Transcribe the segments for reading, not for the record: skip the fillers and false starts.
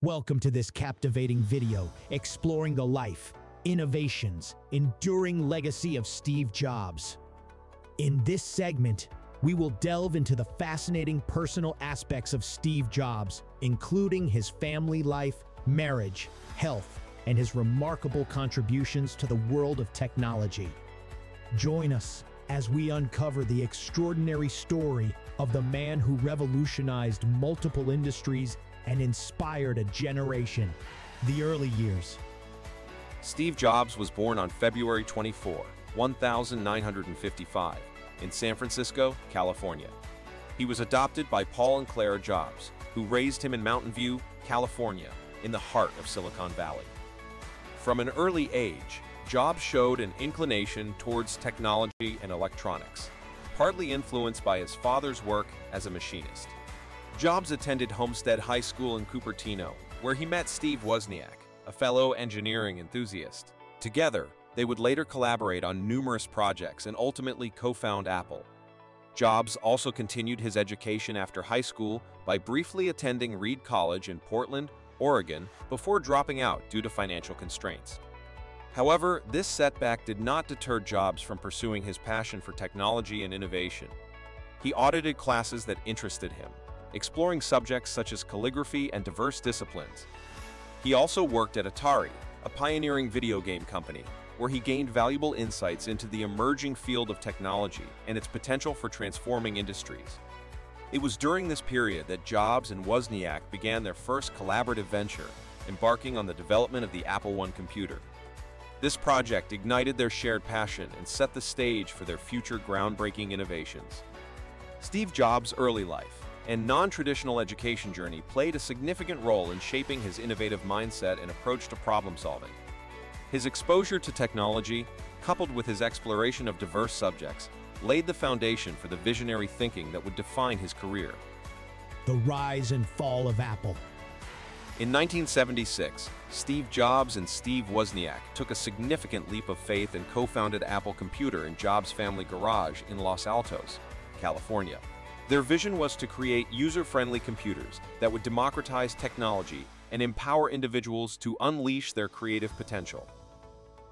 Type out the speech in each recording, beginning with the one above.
Welcome to this captivating video exploring the life, innovations, enduring legacy of Steve Jobs. In this segment, we will delve into the fascinating personal aspects of Steve Jobs, including his family life, marriage, health, and his remarkable contributions to the world of technology. Join us as we uncover the extraordinary story of the man who revolutionized multiple industries and inspired a generation. The early years. Steve Jobs was born on February 24, 1955, in San Francisco, California. He was adopted by Paul and Clara Jobs, who raised him in Mountain View, California, in the heart of Silicon Valley. From an early age, Jobs showed an inclination towards technology and electronics, partly influenced by his father's work as a machinist. Jobs attended Homestead High School in Cupertino, where he met Steve Wozniak, a fellow engineering enthusiast. Together, they would later collaborate on numerous projects and ultimately co-found Apple. Jobs also continued his education after high school by briefly attending Reed College in Portland, Oregon, before dropping out due to financial constraints. However, this setback did not deter Jobs from pursuing his passion for technology and innovation. He audited classes that interested him, exploring subjects such as calligraphy and diverse disciplines. He also worked at Atari, a pioneering video game company, where he gained valuable insights into the emerging field of technology and its potential for transforming industries. It was during this period that Jobs and Wozniak began their first collaborative venture, embarking on the development of the Apple I computer. This project ignited their shared passion and set the stage for their future groundbreaking innovations. Steve Jobs' early life and non-traditional education journey played a significant role in shaping his innovative mindset and approach to problem-solving. His exposure to technology, coupled with his exploration of diverse subjects, laid the foundation for the visionary thinking that would define his career. The rise and fall of Apple. In 1976, Steve Jobs and Steve Wozniak took a significant leap of faith and co-founded Apple Computer in Jobs' family garage in Los Altos, California. Their vision was to create user-friendly computers that would democratize technology and empower individuals to unleash their creative potential.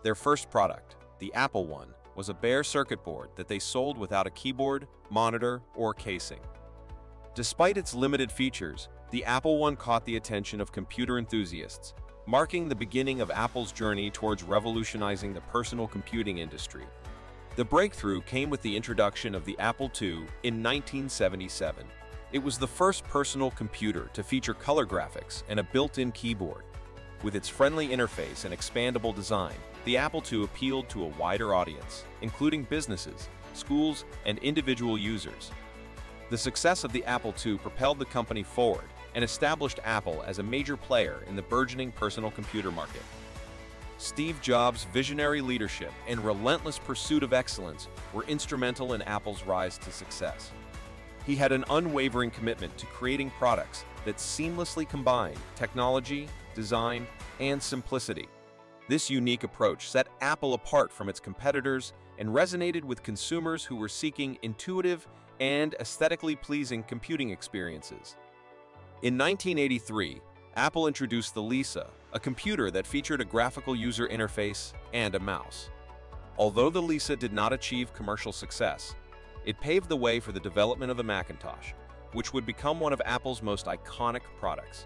Their first product, the Apple I, was a bare circuit board that they sold without a keyboard, monitor, or casing. Despite its limited features, the Apple I caught the attention of computer enthusiasts, marking the beginning of Apple's journey towards revolutionizing the personal computing industry. The breakthrough came with the introduction of the Apple II in 1977. It was the first personal computer to feature color graphics and a built-in keyboard. With its friendly interface and expandable design, the Apple II appealed to a wider audience, including businesses, schools, and individual users. The success of the Apple II propelled the company forward and established Apple as a major player in the burgeoning personal computer market. Steve Jobs' visionary leadership and relentless pursuit of excellence were instrumental in Apple's rise to success. He had an unwavering commitment to creating products that seamlessly combined technology, design, and simplicity. This unique approach set Apple apart from its competitors and resonated with consumers who were seeking intuitive and aesthetically pleasing computing experiences. In 1983, Apple introduced the Lisa, a computer that featured a graphical user interface and a mouse. Although the Lisa did not achieve commercial success, it paved the way for the development of the Macintosh, which would become one of Apple's most iconic products.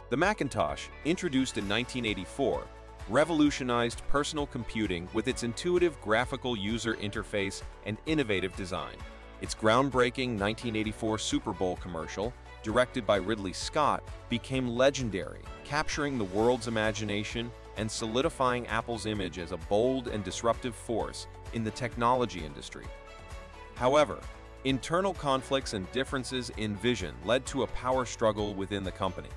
The Macintosh, introduced in 1984, revolutionized personal computing with its intuitive graphical user interface and innovative design. Its groundbreaking 1984 Super Bowl commercial, directed by Ridley Scott, became legendary, capturing the world's imagination and solidifying Apple's image as a bold and disruptive force in the technology industry. However, internal conflicts and differences in vision led to a power struggle within the company.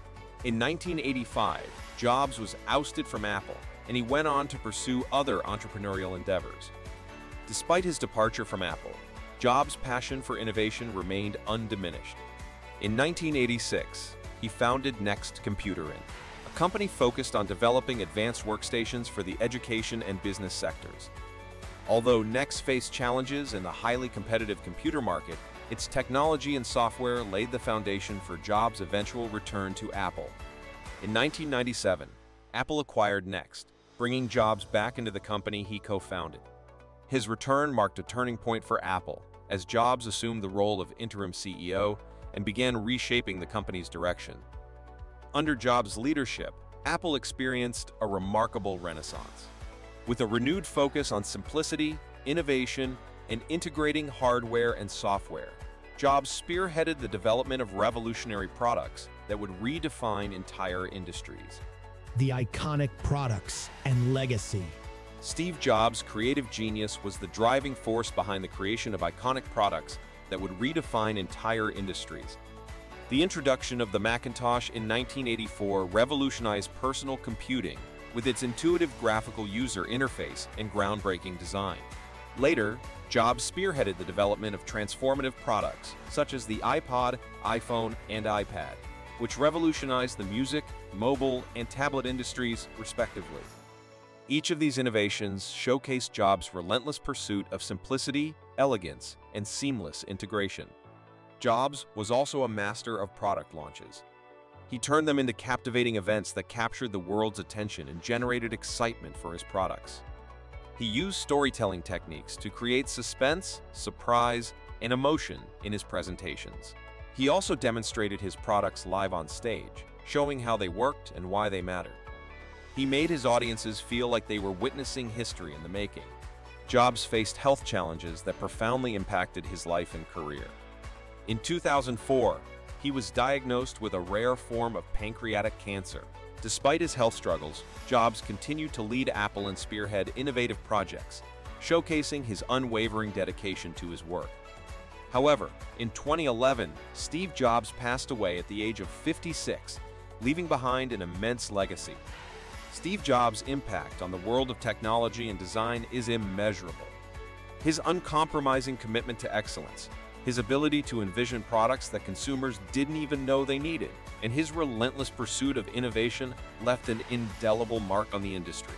In 1985, Jobs was ousted from Apple, and he went on to pursue other entrepreneurial endeavors. Despite his departure from Apple, Jobs' passion for innovation remained undiminished. In 1986, he founded Next Computer Inc., a company focused on developing advanced workstations for the education and business sectors. Although Next faced challenges in the highly competitive computer market, its technology and software laid the foundation for Jobs' eventual return to Apple. In 1997, Apple acquired Next, bringing Jobs back into the company he co-founded. His return marked a turning point for Apple, as Jobs assumed the role of interim CEO and began reshaping the company's direction. Under Jobs' leadership, Apple experienced a remarkable renaissance. With a renewed focus on simplicity, innovation, and integrating hardware and software, Jobs spearheaded the development of revolutionary products that would redefine entire industries. The iconic products and legacy. Steve Jobs' creative genius was the driving force behind the creation of iconic products that would redefine entire industries. The introduction of the Macintosh in 1984 revolutionized personal computing with its intuitive graphical user interface and groundbreaking design. Later, Jobs spearheaded the development of transformative products such as the iPod, iPhone, and iPad, which revolutionized the music, mobile, and tablet industries, respectively. Each of these innovations showcased Jobs' relentless pursuit of simplicity, elegance, and seamless integration. Jobs was also a master of product launches. He turned them into captivating events that captured the world's attention and generated excitement for his products. He used storytelling techniques to create suspense, surprise, and emotion in his presentations. He also demonstrated his products live on stage, showing how they worked and why they mattered. He made his audiences feel like they were witnessing history in the making. Jobs faced health challenges that profoundly impacted his life and career. In 2004, he was diagnosed with a rare form of pancreatic cancer. Despite his health struggles, Jobs continued to lead Apple and spearhead innovative projects, showcasing his unwavering dedication to his work. However, in 2011, Steve Jobs passed away at the age of 56, leaving behind an immense legacy. Steve Jobs' impact on the world of technology and design is immeasurable. His uncompromising commitment to excellence, his ability to envision products that consumers didn't even know they needed, and his relentless pursuit of innovation left an indelible mark on the industry.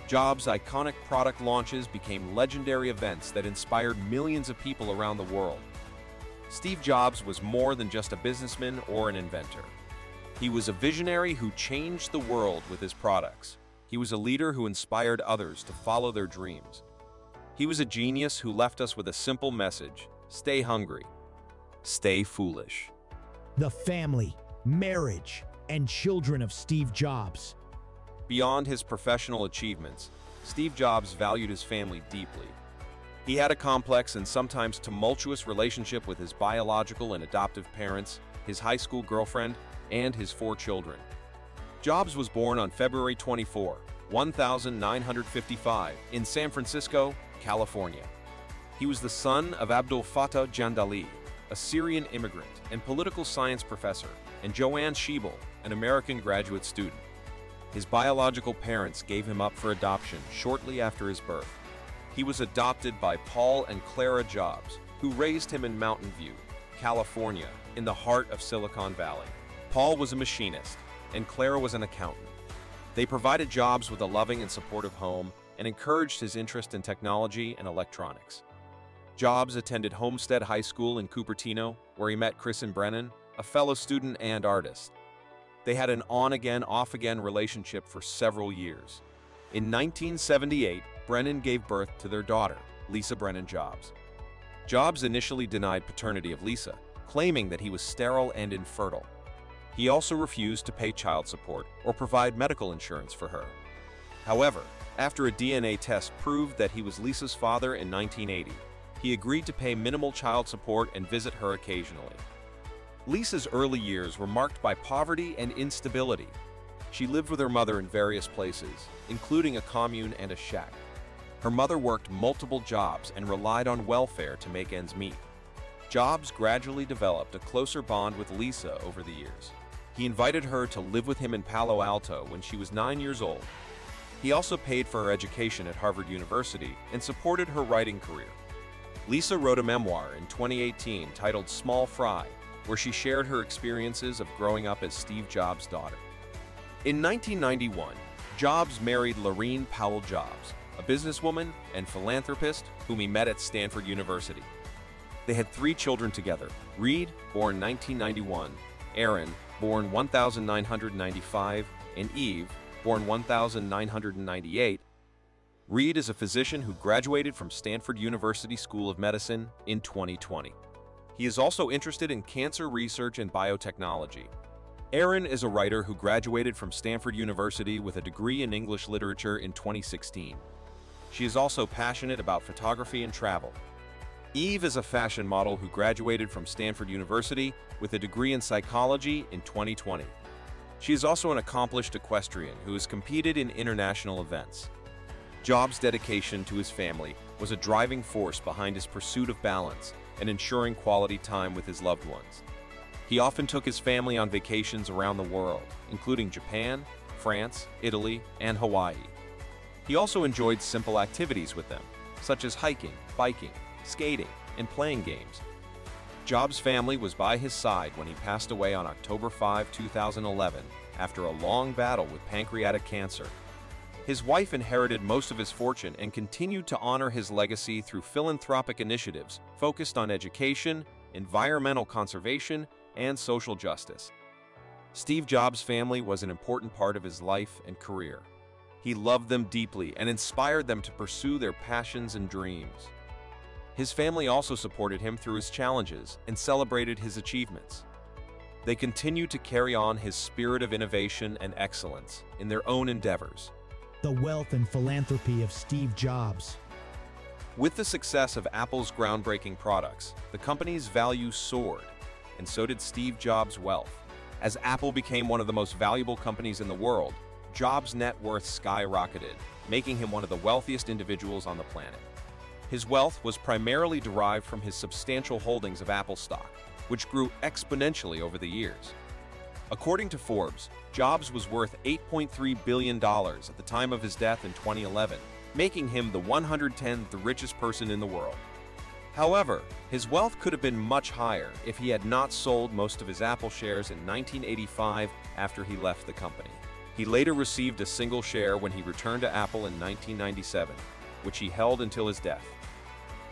Jobs' iconic product launches became legendary events that inspired millions of people around the world. Steve Jobs was more than just a businessman or an inventor. He was a visionary who changed the world with his products. He was a leader who inspired others to follow their dreams. He was a genius who left us with a simple message: stay hungry, stay foolish. The family, marriage, and children of Steve Jobs. Beyond his professional achievements, Steve Jobs valued his family deeply. He had a complex and sometimes tumultuous relationship with his biological and adoptive parents, his high school girlfriend, and his 4 children. Jobs was born on February 24, 1955, in San Francisco, California. He was the son of Abdul Fattah Jandali, a Syrian immigrant and political science professor, and Joanne Schiebel, an American graduate student. His biological parents gave him up for adoption shortly after his birth. He was adopted by Paul and Clara Jobs, who raised him in Mountain View, California, in the heart of Silicon Valley. Paul was a machinist, and Clara was an accountant. They provided Jobs with a loving and supportive home and encouraged his interest in technology and electronics. Jobs attended Homestead High School in Cupertino, where he met Kristen Brennan, a fellow student and artist. They had an on-again, off-again relationship for several years. In 1978, Brennan gave birth to their daughter, Lisa Brennan Jobs. Jobs initially denied paternity of Lisa, claiming that he was sterile and infertile. He also refused to pay child support or provide medical insurance for her. However, after a DNA test proved that he was Lisa's father in 1980, he agreed to pay minimal child support and visit her occasionally. Lisa's early years were marked by poverty and instability. She lived with her mother in various places, including a commune and a shack. Her mother worked multiple jobs and relied on welfare to make ends meet. Jobs gradually developed a closer bond with Lisa over the years. He invited her to live with him in Palo Alto when she was 9 years old. He also paid for her education at Harvard University and supported her writing career. Lisa wrote a memoir in 2018 titled Small Fry, where she shared her experiences of growing up as Steve Jobs' daughter. In 1991, Jobs married Lorene Powell Jobs, a businesswoman and philanthropist whom he met at Stanford University. They had 3 children together: Reed, born 1991, Aaron, born 1995, and Eve, born 1998. Reed is a physician who graduated from Stanford University School of Medicine in 2020. He is also interested in cancer research and biotechnology. Erin is a writer who graduated from Stanford University with a degree in English literature in 2016. She is also passionate about photography and travel. Eve is a fashion model who graduated from Stanford University with a degree in psychology in 2020. She is also an accomplished equestrian who has competed in international events. Jobs' dedication to his family was a driving force behind his pursuit of balance and ensuring quality time with his loved ones. He often took his family on vacations around the world, including Japan, France, Italy, and Hawaii. He also enjoyed simple activities with them, such as hiking, biking, skating, and playing games. Jobs' family was by his side when he passed away on October 5, 2011, after a long battle with pancreatic cancer. His wife inherited most of his fortune and continued to honor his legacy through philanthropic initiatives focused on education, environmental conservation, and social justice. Steve Jobs' family was an important part of his life and career. He loved them deeply and inspired them to pursue their passions and dreams. His family also supported him through his challenges and celebrated his achievements. They continue to carry on his spirit of innovation and excellence in their own endeavors. The wealth and philanthropy of Steve Jobs. With the success of Apple's groundbreaking products, the company's value soared, and so did Steve Jobs' wealth. As Apple became one of the most valuable companies in the world, Jobs' net worth skyrocketed, making him one of the wealthiest individuals on the planet. His wealth was primarily derived from his substantial holdings of Apple stock, which grew exponentially over the years. According to Forbes, Jobs was worth $8.3 billion at the time of his death in 2011, making him the 110th richest person in the world. However, his wealth could have been much higher if he had not sold most of his Apple shares in 1985 after he left the company. He later received a single share when he returned to Apple in 1997, which he held until his death.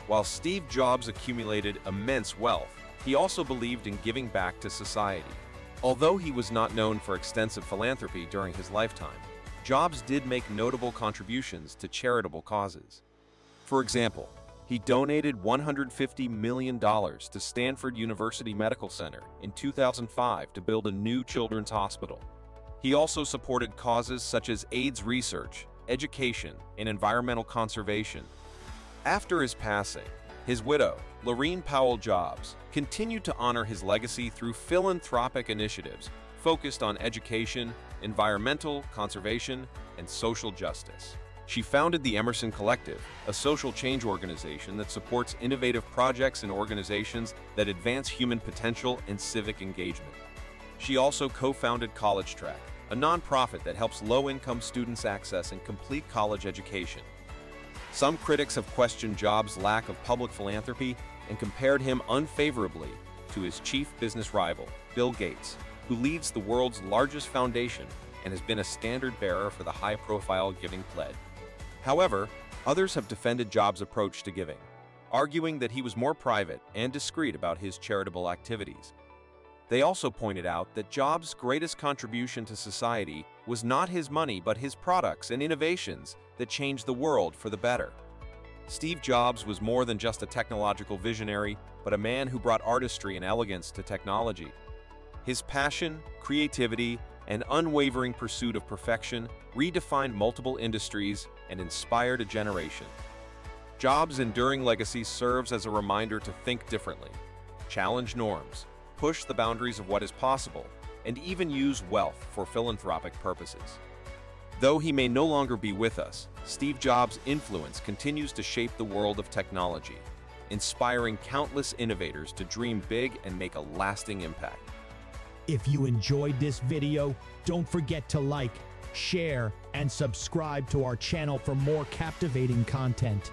While Steve Jobs accumulated immense wealth, he also believed in giving back to society. Although he was not known for extensive philanthropy during his lifetime, Jobs did make notable contributions to charitable causes. For example, he donated $150 million to Stanford University Medical Center in 2005 to build a new children's hospital. He also supported causes such as AIDS research, education, and environmental conservation. After his passing, his widow, Laurene Powell Jobs, continued to honor his legacy through philanthropic initiatives focused on education, environmental conservation, and social justice. She founded the Emerson Collective, a social change organization that supports innovative projects and organizations that advance human potential and civic engagement. She also co-founded College Track, a nonprofit that helps low-income students access and complete college education. Some critics have questioned Jobs' lack of public philanthropy and compared him unfavorably to his chief business rival, Bill Gates, who leads the world's largest foundation and has been a standard-bearer for the high-profile Giving Pledge. However, others have defended Jobs' approach to giving, arguing that he was more private and discreet about his charitable activities. They also pointed out that Jobs' greatest contribution to society was not his money but his products and innovations that changed the world for the better. Steve Jobs was more than just a technological visionary, but a man who brought artistry and elegance to technology. His passion, creativity, and unwavering pursuit of perfection redefined multiple industries and inspired a generation. Jobs' enduring legacy serves as a reminder to think differently, challenge norms, push the boundaries of what is possible, and even use wealth for philanthropic purposes. Though he may no longer be with us, Steve Jobs' influence continues to shape the world of technology, inspiring countless innovators to dream big and make a lasting impact. If you enjoyed this video, don't forget to like, share, and subscribe to our channel for more captivating content.